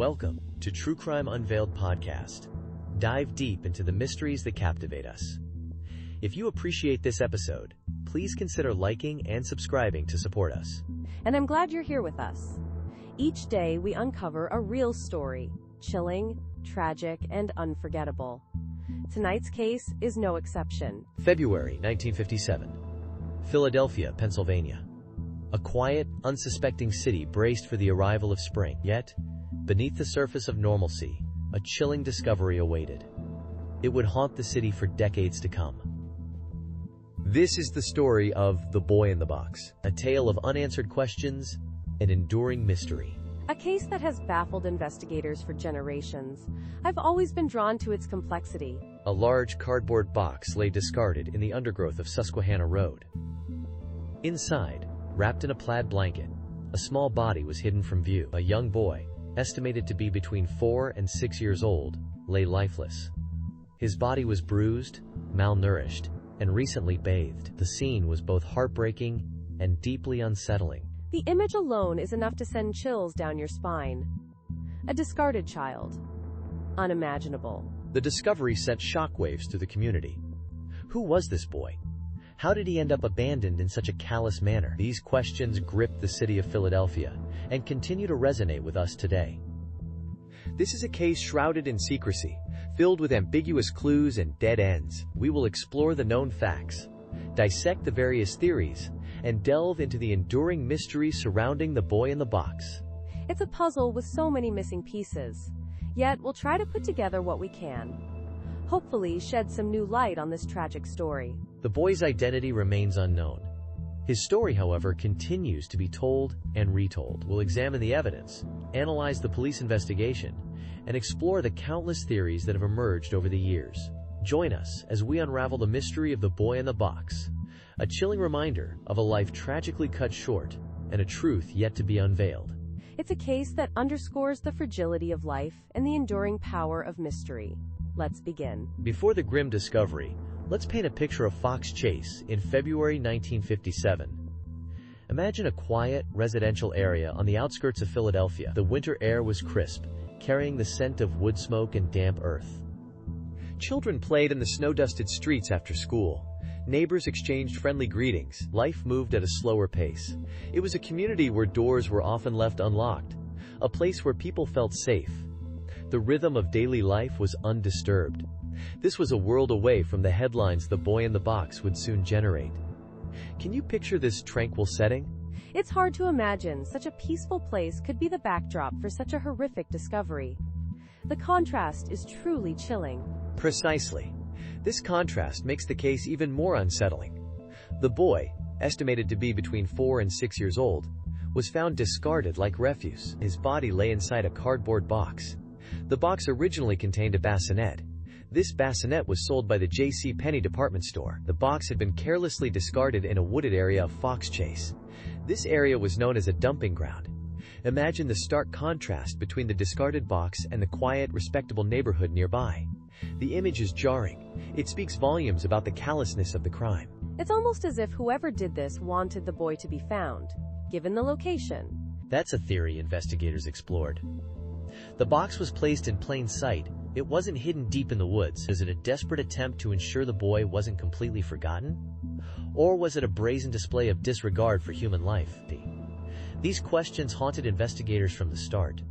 Welcome to TrueCrime Unveiled Podcast. Dive deep into the mysteries that captivate us. If you appreciate this episode, please consider liking and subscribing to support us. And I'm glad you're here with us. Each day we uncover a real story, chilling, tragic, and unforgettable. Tonight's case is no exception. February 1957. Philadelphia, Pennsylvania. A quiet, unsuspecting city braced for the arrival of spring. Yet, beneath the surface of normalcy, a chilling discovery awaited. It would haunt the city for decades to come. This is the story of The Boy in the Box, a tale of unanswered questions and enduring mystery. A case that has baffled investigators for generations. I've always been drawn to its complexity. A large cardboard box lay discarded in the undergrowth of Susquehanna Road. Inside, wrapped in a plaid blanket, a small body was hidden from view. A young boy, estimated to be between 4 and 6 years old, lay lifeless. His body was bruised, malnourished, and recently bathed. The scene was both heartbreaking and deeply unsettling. The image alone is enough to send chills down your spine. A discarded child. Unimaginable. The discovery sent shockwaves through the community. Who was this boy? How did he end up abandoned in such a callous manner? These questions gripped the city of Philadelphia and continue to resonate with us today. This is a case shrouded in secrecy, filled with ambiguous clues and dead ends. We will explore the known facts, dissect the various theories, and delve into the enduring mystery surrounding the boy in the box. It's a puzzle with so many missing pieces, yet we'll try to put together what we can. Hopefully shed some new light on this tragic story. The boy's identity remains unknown. His story, however, continues to be told and retold. We'll examine the evidence, analyze the police investigation, and explore the countless theories that have emerged over the years. Join us as we unravel the mystery of the boy in the box, a chilling reminder of a life tragically cut short and a truth yet to be unveiled. It's a case that underscores the fragility of life and the enduring power of mystery. Let's begin. Before the grim discovery, let's paint a picture of Fox Chase in February 1957. Imagine a quiet, residential area on the outskirts of Philadelphia. The winter air was crisp, carrying the scent of wood smoke and damp earth. Children played in the snow-dusted streets after school. Neighbors exchanged friendly greetings. Life moved at a slower pace. It was a community where doors were often left unlocked, a place where people felt safe. The rhythm of daily life was undisturbed. This was a world away from the headlines the boy in the box would soon generate. Can you picture this tranquil setting? It's hard to imagine such a peaceful place could be the backdrop for such a horrific discovery. The contrast is truly chilling. Precisely. This contrast makes the case even more unsettling. The boy, estimated to be between 4 and 6 years old, was found discarded like refuse. His body lay inside a cardboard box. The box originally contained a bassinet. This bassinet was sold by the J.C. Penney department store. The box had been carelessly discarded in a wooded area of Fox Chase. This area was known as a dumping ground. Imagine the stark contrast between the discarded box and the quiet, respectable neighborhood nearby. The image is jarring. It speaks volumes about the callousness of the crime. It's almost as if whoever did this wanted the boy to be found, given the location. That's a theory investigators explored. The box was placed in plain sight. It wasn't hidden deep in the woods. Was it a desperate attempt to ensure the boy wasn't completely forgotten? Or was it a brazen display of disregard for human life? These questions haunted investigators from the start.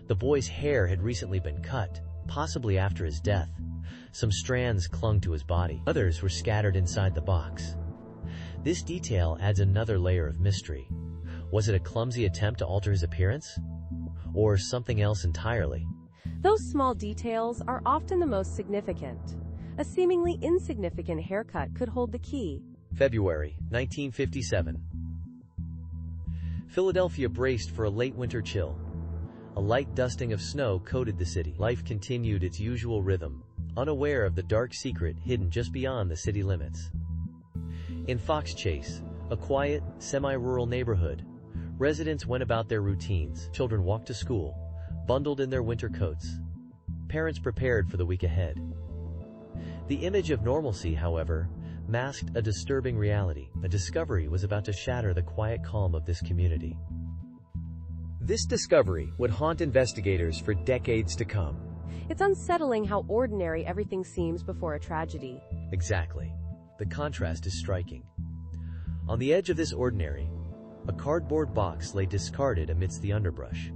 The boy's hair had recently been cut, possibly after his death. Some strands clung to his body. Others were scattered inside the box. This detail adds another layer of mystery. Was it a clumsy attempt to alter his appearance? Or something else entirely? Those small details are often the most significant. A seemingly insignificant haircut could hold the key. February 1957. Philadelphia braced for a late winter chill. A light dusting of snow coated the city. Life continued its usual rhythm, unaware of the dark secret hidden just beyond the city limits. In Fox Chase, a quiet, semi-rural neighborhood, residents went about their routines. Children walked to school, bundled in their winter coats. Parents prepared for the week ahead. The image of normalcy, however, masked a disturbing reality. A discovery was about to shatter the quiet calm of this community. This discovery would haunt investigators for decades to come. It's unsettling how ordinary everything seems before a tragedy. Exactly. The contrast is striking. On the edge of this ordinary, a cardboard box lay discarded amidst the underbrush.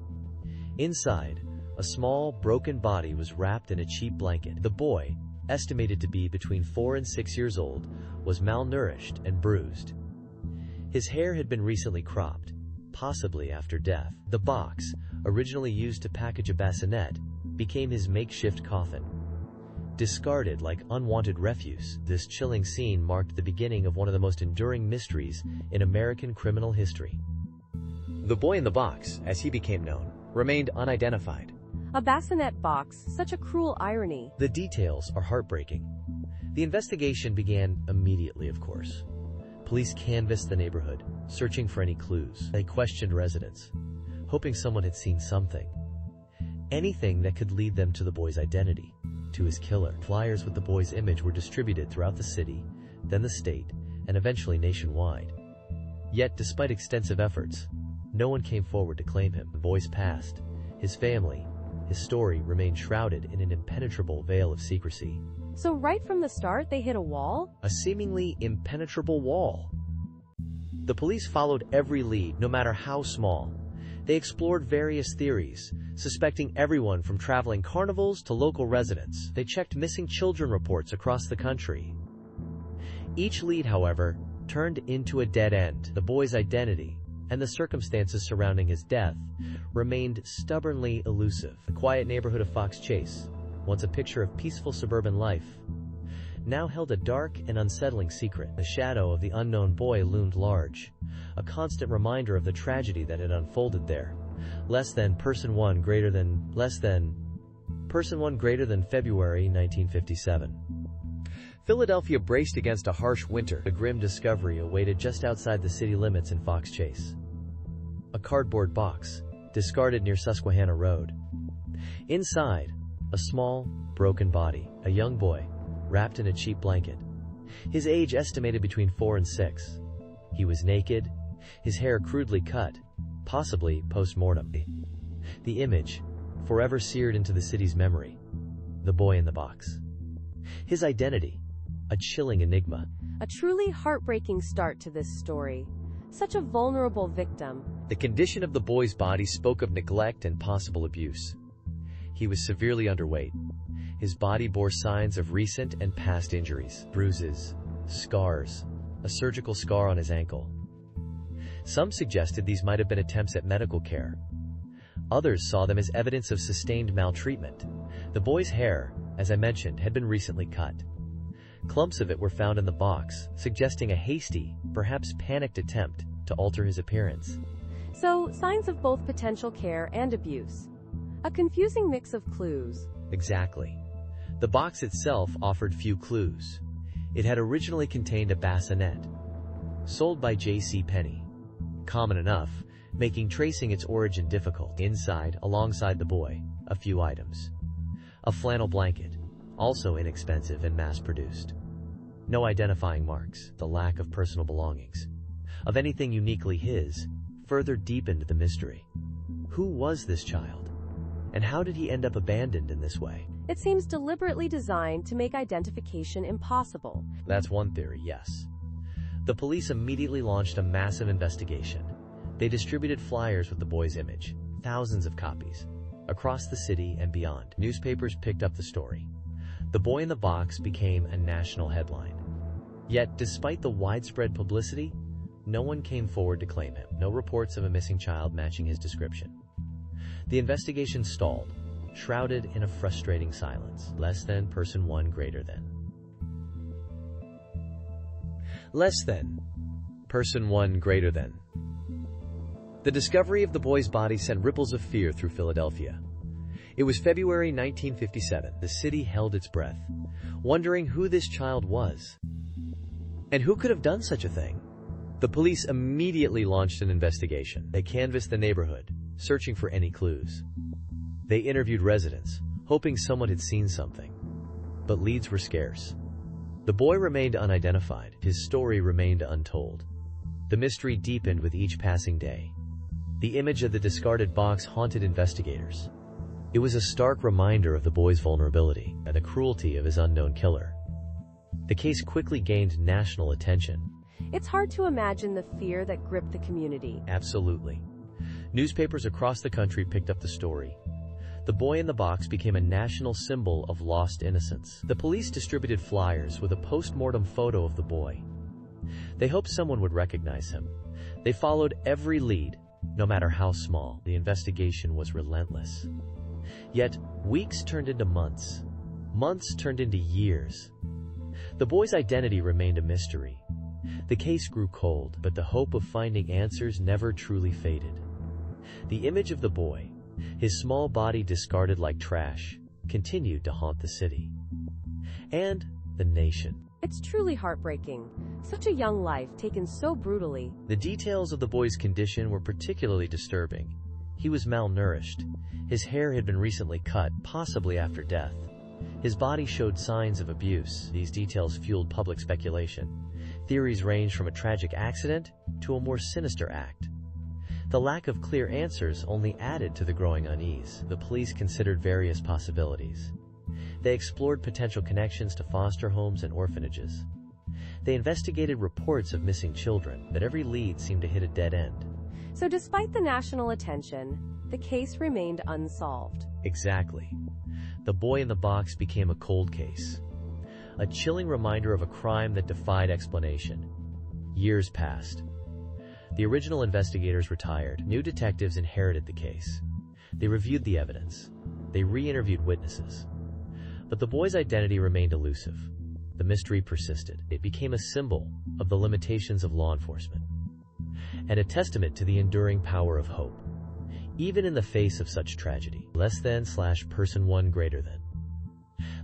Inside, a small, broken body was wrapped in a cheap blanket. The boy, estimated to be between 4 and 6 years old, was malnourished and bruised. His hair had been recently cropped, possibly after death. The box, originally used to package a bassinet, became his makeshift coffin. Discarded like unwanted refuse, this chilling scene marked the beginning of one of the most enduring mysteries in American criminal history. The boy in the box, as he became known, remained unidentified. A bassinet box, such a cruel irony. The details are heartbreaking. The investigation began immediately, of course. Police canvassed the neighborhood, searching for any clues. They questioned residents, hoping someone had seen something. Anything that could lead them to the boy's identity, to his killer. Flyers with the boy's image were distributed throughout the city, then the state, and eventually nationwide. Yet, despite extensive efforts, no one came forward to claim him. The boy's past, his family, his story remained shrouded in an impenetrable veil of secrecy. So right from the start, they hit a wall? A seemingly impenetrable wall. The police followed every lead, no matter how small. They explored various theories, suspecting everyone from traveling carnivals to local residents. They checked missing children reports across the country. Each lead, however, turned into a dead end. The boy's identity and the circumstances surrounding his death remained stubbornly elusive. The quiet neighborhood of Fox Chase, once a picture of peaceful suburban life, now held a dark and unsettling secret. The shadow of the unknown boy loomed large, a constant reminder of the tragedy that had unfolded there. Person 1 greater than February 1957. Philadelphia braced against a harsh winter. A grim discovery awaited just outside the city limits in Fox Chase. A cardboard box, discarded near Susquehanna Road. Inside, a small, broken body, a young boy, wrapped in a cheap blanket. His age estimated between 4 and 6. He was naked, his hair crudely cut, possibly post-mortem. The image, forever seared into the city's memory. The boy in the box. His identity, a chilling enigma. A truly heartbreaking start to this story. Such a vulnerable victim. The condition of the boy's body spoke of neglect and possible abuse. He was severely underweight. His body bore signs of recent and past injuries, bruises, scars, a surgical scar on his ankle. Some suggested these might have been attempts at medical care. Others saw them as evidence of sustained maltreatment. The boy's hair, as I mentioned, had been recently cut. Clumps of it were found in the box, suggesting a hasty, perhaps panicked attempt to alter his appearance. So, signs of both potential care and abuse. A confusing mix of clues. Exactly. The box itself offered few clues. It had originally contained a bassinet, sold by J.C. Penney. Common enough, making tracing its origin difficult. Inside, alongside the boy, a few items. A flannel blanket, also inexpensive and mass-produced. No identifying marks, the lack of personal belongings, of anything uniquely his, further deepened the mystery. Who was this child? And how did he end up abandoned in this way? It seems deliberately designed to make identification impossible. That's one theory, yes. The police immediately launched a massive investigation. They distributed flyers with the boy's image, thousands of copies, across the city and beyond. Newspapers picked up the story. The boy in the box became a national headline. Yet, despite the widespread publicity, no one came forward to claim him. No reports of a missing child matching his description. The investigation stalled, shrouded in a frustrating silence. Person 1 greater than. Person 1 greater than. The discovery of the boy's body sent ripples of fear through Philadelphia. It was February 1957. The city held its breath, wondering who this child was. And who could have done such a thing? The police immediately launched an investigation. They canvassed the neighborhood, searching for any clues. They interviewed residents, hoping someone had seen something. But leads were scarce. The boy remained unidentified. His story remained untold. The mystery deepened with each passing day. The image of the discarded box haunted investigators. It was a stark reminder of the boy's vulnerability and the cruelty of his unknown killer. The case quickly gained national attention. It's hard to imagine the fear that gripped the community. Absolutely. Newspapers across the country picked up the story. The boy in the box became a national symbol of lost innocence. The police distributed flyers with a post-mortem photo of the boy. They hoped someone would recognize him. They followed every lead, no matter how small. The investigation was relentless. Yet, weeks turned into months. Months turned into years. The boy's identity remained a mystery. The case grew cold, but the hope of finding answers never truly faded. The image of the boy, his small body discarded like trash, continued to haunt the city. And the nation. It's truly heartbreaking. Such a young life taken so brutally. The details of the boy's condition were particularly disturbing. He was malnourished. His hair had been recently cut, possibly after death. His body showed signs of abuse. These details fueled public speculation. Theories ranged from a tragic accident to a more sinister act. The lack of clear answers only added to the growing unease. The police considered various possibilities. They explored potential connections to foster homes and orphanages. They investigated reports of missing children, but every lead seemed to hit a dead end. So despite the national attention, the case remained unsolved. Exactly. The boy in the box became a cold case. A chilling reminder of a crime that defied explanation. Years passed. The original investigators retired. New detectives inherited the case. They reviewed the evidence. They re-interviewed witnesses. But the boy's identity remained elusive. The mystery persisted. It became a symbol of the limitations of law enforcement and a testament to the enduring power of hope. Even in the face of such tragedy. Less than / person one greater than.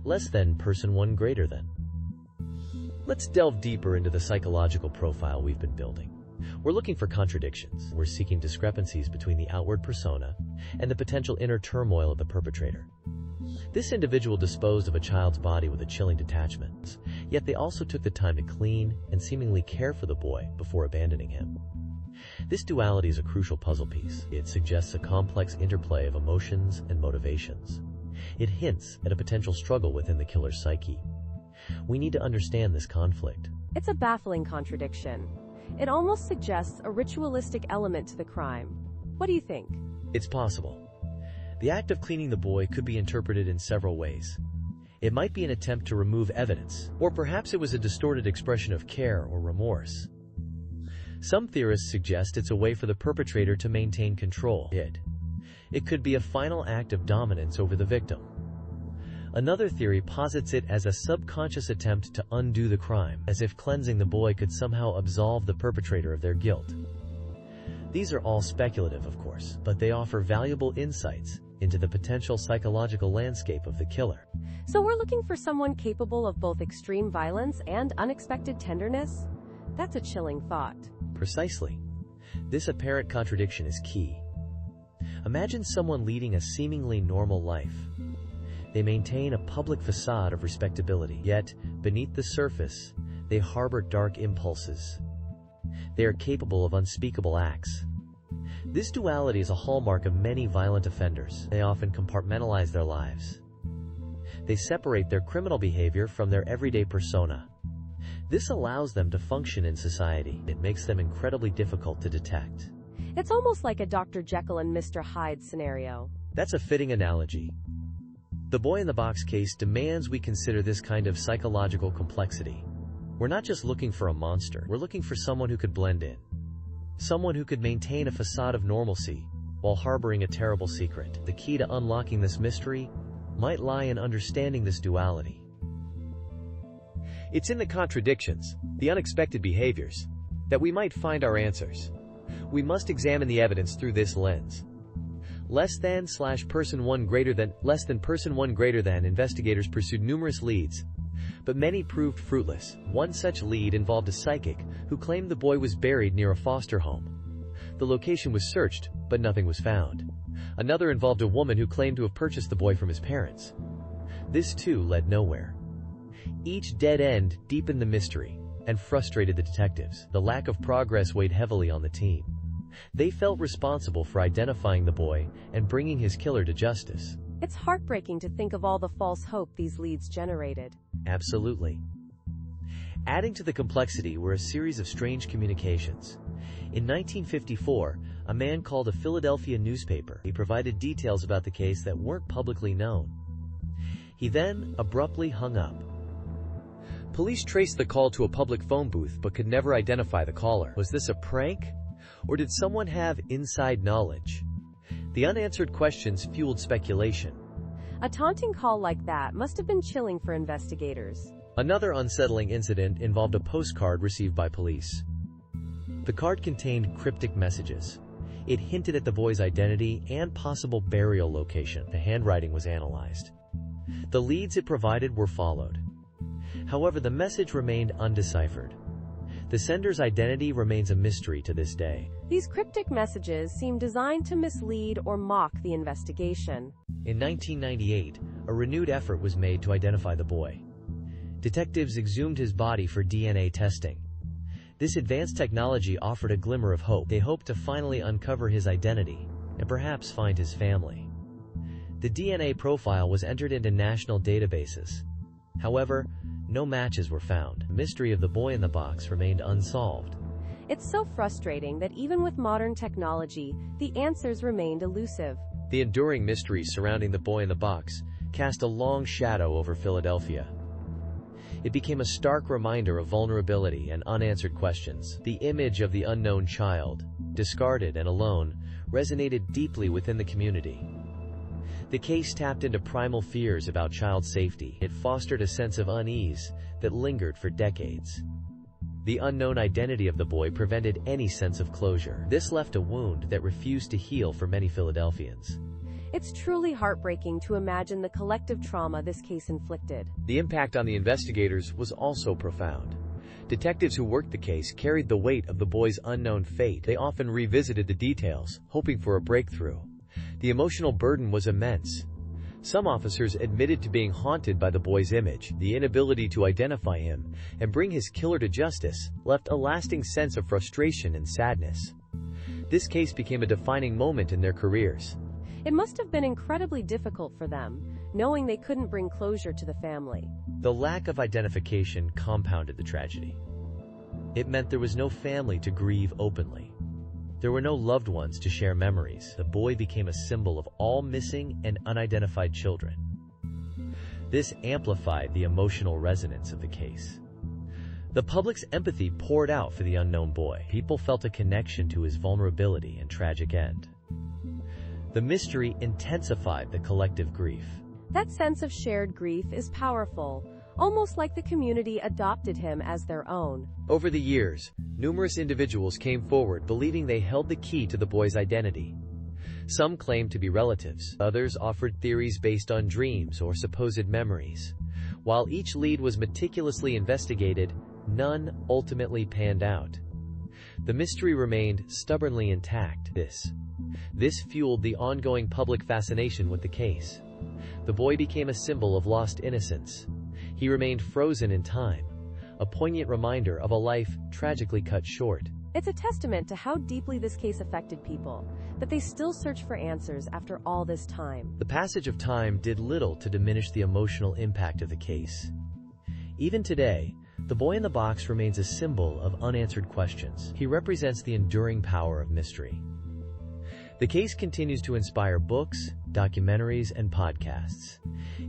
Less than person one greater than. Let's delve deeper into the psychological profile we've been building. We're looking for contradictions. We're seeking discrepancies between the outward persona and the potential inner turmoil of the perpetrator. This individual disposed of a child's body with a chilling detachment, yet they also took the time to clean and seemingly care for the boy before abandoning him. This duality is a crucial puzzle piece. It suggests a complex interplay of emotions and motivations. It hints at a potential struggle within the killer's psyche. We need to understand this conflict. It's a baffling contradiction. It almost suggests a ritualistic element to the crime. What do you think? It's possible. The act of cleaning the boy could be interpreted in several ways. It might be an attempt to remove evidence, or perhaps it was a distorted expression of care or remorse. Some theorists suggest it's a way for the perpetrator to maintain control. It could be a final act of dominance over the victim. Another theory posits it as a subconscious attempt to undo the crime, as if cleansing the boy could somehow absolve the perpetrator of their guilt. These are all speculative, of course, but they offer valuable insights into the potential psychological landscape of the killer. So we're looking for someone capable of both extreme violence and unexpected tenderness? That's a chilling thought. Precisely. This apparent contradiction is key. Imagine someone leading a seemingly normal life. They maintain a public facade of respectability, yet, beneath the surface, they harbor dark impulses. They are capable of unspeakable acts. This duality is a hallmark of many violent offenders. They often compartmentalize their lives. They separate their criminal behavior from their everyday persona. This allows them to function in society. It makes them incredibly difficult to detect. It's almost like a Dr. Jekyll and Mr. Hyde scenario. That's a fitting analogy. The boy in the box case demands we consider this kind of psychological complexity. We're not just looking for a monster, we're looking for someone who could blend in. Someone who could maintain a facade of normalcy while harboring a terrible secret. The key to unlocking this mystery might lie in understanding this duality. It's in the contradictions, the unexpected behaviors, that we might find our answers. We must examine the evidence through this lens. Less than / person one greater than. Less than person one greater than. Investigators pursued numerous leads, but many proved fruitless. One such lead involved a psychic who claimed the boy was buried near a foster home. The location was searched, but nothing was found. Another involved a woman who claimed to have purchased the boy from his parents. This too led nowhere. Each dead end deepened the mystery and frustrated the detectives. The lack of progress weighed heavily on the team. They felt responsible for identifying the boy and bringing his killer to justice. It's heartbreaking to think of all the false hope these leads generated. Absolutely. Adding to the complexity were a series of strange communications. In 1954, a man called a Philadelphia newspaper. He provided details about the case that weren't publicly known. He then abruptly hung up. Police traced the call to a public phone booth but could never identify the caller. Was this a prank? Or did someone have inside knowledge? The unanswered questions fueled speculation. A taunting call like that must have been chilling for investigators. Another unsettling incident involved a postcard received by police. The card contained cryptic messages. It hinted at the boy's identity and possible burial location. The handwriting was analyzed. The leads it provided were followed. However, the message remained undeciphered. The sender's identity remains a mystery to this day. These cryptic messages seem designed to mislead or mock the investigation. In 1998, a renewed effort was made to identify the boy. Detectives exhumed his body for DNA testing. This advanced technology offered a glimmer of hope. They hoped to finally uncover his identity and perhaps find his family. The DNA profile was entered into national databases. However, no matches were found. The mystery of the boy in the box remained unsolved. It's so frustrating that even with modern technology, the answers remained elusive. The enduring mystery surrounding the boy in the box cast a long shadow over Philadelphia. It became a stark reminder of vulnerability and unanswered questions. The image of the unknown child, discarded and alone, resonated deeply within the community. The case tapped into primal fears about child safety. It fostered a sense of unease that lingered for decades. The unknown identity of the boy prevented any sense of closure. This left a wound that refused to heal for many Philadelphians. It's truly heartbreaking to imagine the collective trauma this case inflicted. The impact on the investigators was also profound. Detectives who worked the case carried the weight of the boy's unknown fate. They often revisited the details, hoping for a breakthrough. The emotional burden was immense. Some officers admitted to being haunted by the boy's image. The inability to identify him and bring his killer to justice left a lasting sense of frustration and sadness. This case became a defining moment in their careers. It must have been incredibly difficult for them, knowing they couldn't bring closure to the family. The lack of identification compounded the tragedy. It meant there was no family to grieve openly. There were no loved ones to share memories. The boy became a symbol of all missing and unidentified children. This amplified the emotional resonance of the case. The public's empathy poured out for the unknown boy. People felt a connection to his vulnerability and tragic end. The mystery intensified the collective grief. That sense of shared grief is powerful, almost like the community adopted him as their own. Over the years, numerous individuals came forward believing they held the key to the boy's identity. Some claimed to be relatives. Others offered theories based on dreams or supposed memories. While each lead was meticulously investigated, none ultimately panned out. The mystery remained stubbornly intact. This fueled the ongoing public fascination with the case. The boy became a symbol of lost innocence. He remained frozen in time, a poignant reminder of a life tragically cut short. It's a testament to how deeply this case affected people, that they still search for answers after all this time. The passage of time did little to diminish the emotional impact of the case. Even today, the boy in the box remains a symbol of unanswered questions. He represents the enduring power of mystery. The case continues to inspire books, documentaries, and podcasts.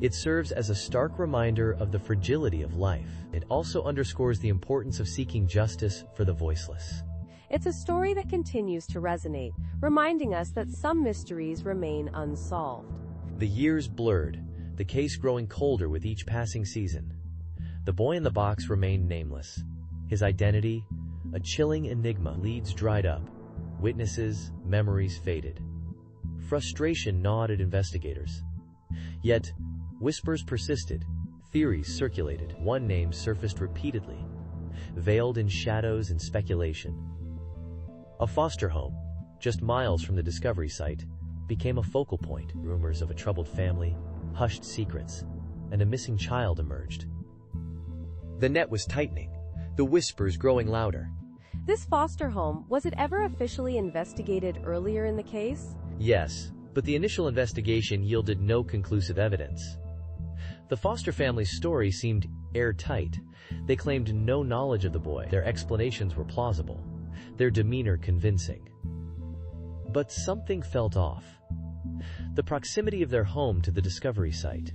It serves as a stark reminder of the fragility of life. It also underscores the importance of seeking justice for the voiceless. It's a story that continues to resonate, reminding us that some mysteries remain unsolved. The years blurred, the case growing colder with each passing season. The boy in the box remained nameless. His identity, a chilling enigma. Leads dried up. Witnesses, memories faded. Frustration gnawed at investigators. Yet, whispers persisted, theories circulated. One name surfaced repeatedly, veiled in shadows and speculation. A foster home, just miles from the discovery site, became a focal point. Rumors of a troubled family, hushed secrets, and a missing child emerged. The net was tightening, the whispers growing louder. This foster home, was it ever officially investigated earlier in the case? Yes, but the initial investigation yielded no conclusive evidence. The foster family's story seemed airtight. They claimed no knowledge of the boy. Their explanations were plausible, their demeanor convincing. But something felt off. The proximity of their home to the discovery site,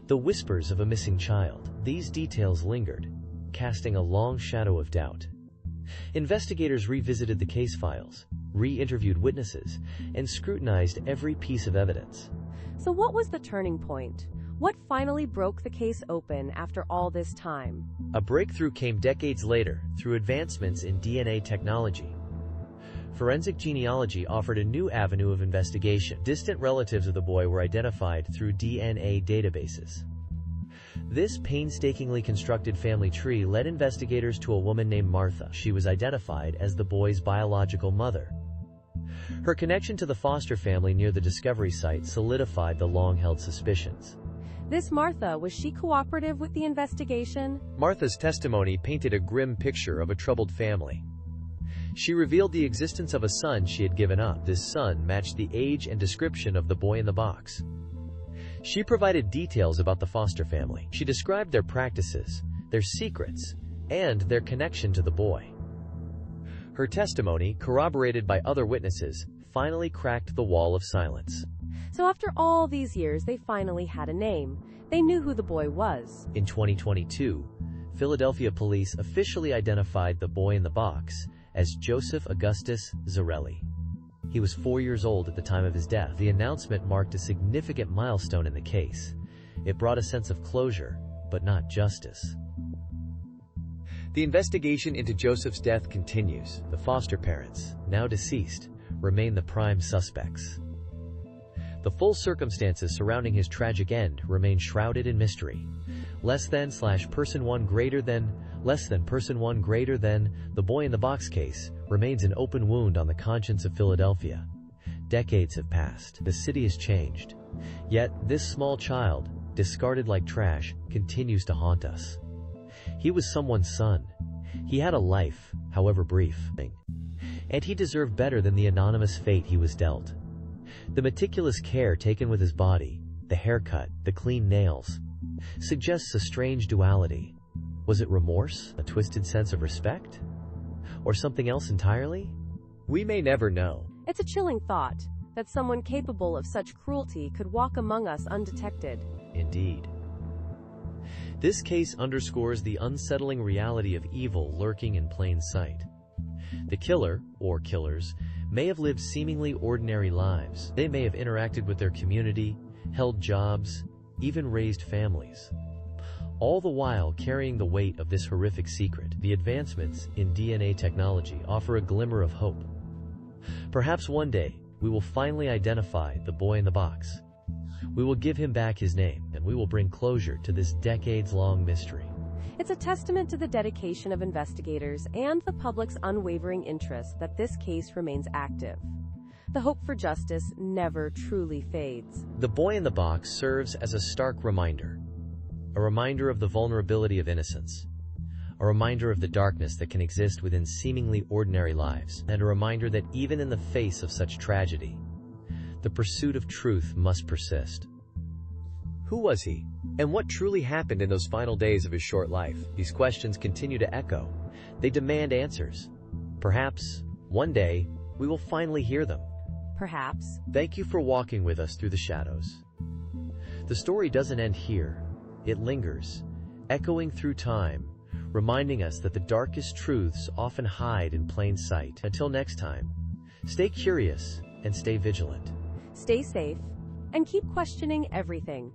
the whispers of a missing child, these details lingered, casting a long shadow of doubt. Investigators revisited the case files, re-interviewed witnesses, and scrutinized every piece of evidence. So what was the turning point? What finally broke the case open after all this time? A breakthrough came decades later through advancements in DNA technology. Forensic genealogy offered a new avenue of investigation. Distant relatives of the boy were identified through DNA databases. This painstakingly constructed family tree led investigators to a woman named Martha. She was identified as the boy's biological mother. Her connection to the foster family near the discovery site solidified the long-held suspicions. This Martha, was she cooperative with the investigation? Martha's testimony painted a grim picture of a troubled family. She revealed the existence of a son she had given up. This son matched the age and description of the boy in the box. She provided details about the foster family. She described their practices, their secrets, and their connection to the boy. Her testimony, corroborated by other witnesses, finally cracked the wall of silence. So after all these years, they finally had a name. They knew who the boy was. In 2022, Philadelphia police officially identified the boy in the box as Joseph Augustus Zarelli. He was 4 years old at the time of his death. The announcement marked a significant milestone in the case. It brought a sense of closure, but not justice. The investigation into Joseph's death continues. The foster parents, now deceased, remain the prime suspects. The full circumstances surrounding his tragic end remain shrouded in mystery. Person 1 greater than, the boy in the box case remains an open wound on the conscience of Philadelphia. Decades have passed. The city has changed. Yet, this small child, discarded like trash, continues to haunt us. He was someone's son. He had a life, however brief, and he deserved better than the anonymous fate he was dealt. The meticulous care taken with his body, the haircut, the clean nails, suggests a strange duality. Was it remorse, a twisted sense of respect, or something else entirely? We may never know. It's a chilling thought that someone capable of such cruelty could walk among us undetected. Indeed. This case underscores the unsettling reality of evil lurking in plain sight. The killer, or killers, may have lived seemingly ordinary lives. They may have interacted with their community, held jobs, even raised families. All the while carrying the weight of this horrific secret. The advancements in DNA technology offer a glimmer of hope. Perhaps one day, we will finally identify the boy in the box. We will give him back his name, and we will bring closure to this decades-long mystery. It's a testament to the dedication of investigators and the public's unwavering interest that this case remains active. The hope for justice never truly fades. The boy in the box serves as a stark reminder. A reminder of the vulnerability of innocence. A reminder of the darkness that can exist within seemingly ordinary lives. And a reminder that even in the face of such tragedy, the pursuit of truth must persist. Who was he? And what truly happened in those final days of his short life? These questions continue to echo. They demand answers. Perhaps, one day, we will finally hear them. Perhaps. Thank you for walking with us through the shadows. The story doesn't end here. It lingers, echoing through time, reminding us that the darkest truths often hide in plain sight. Until next time, stay curious and stay vigilant. Stay safe and keep questioning everything.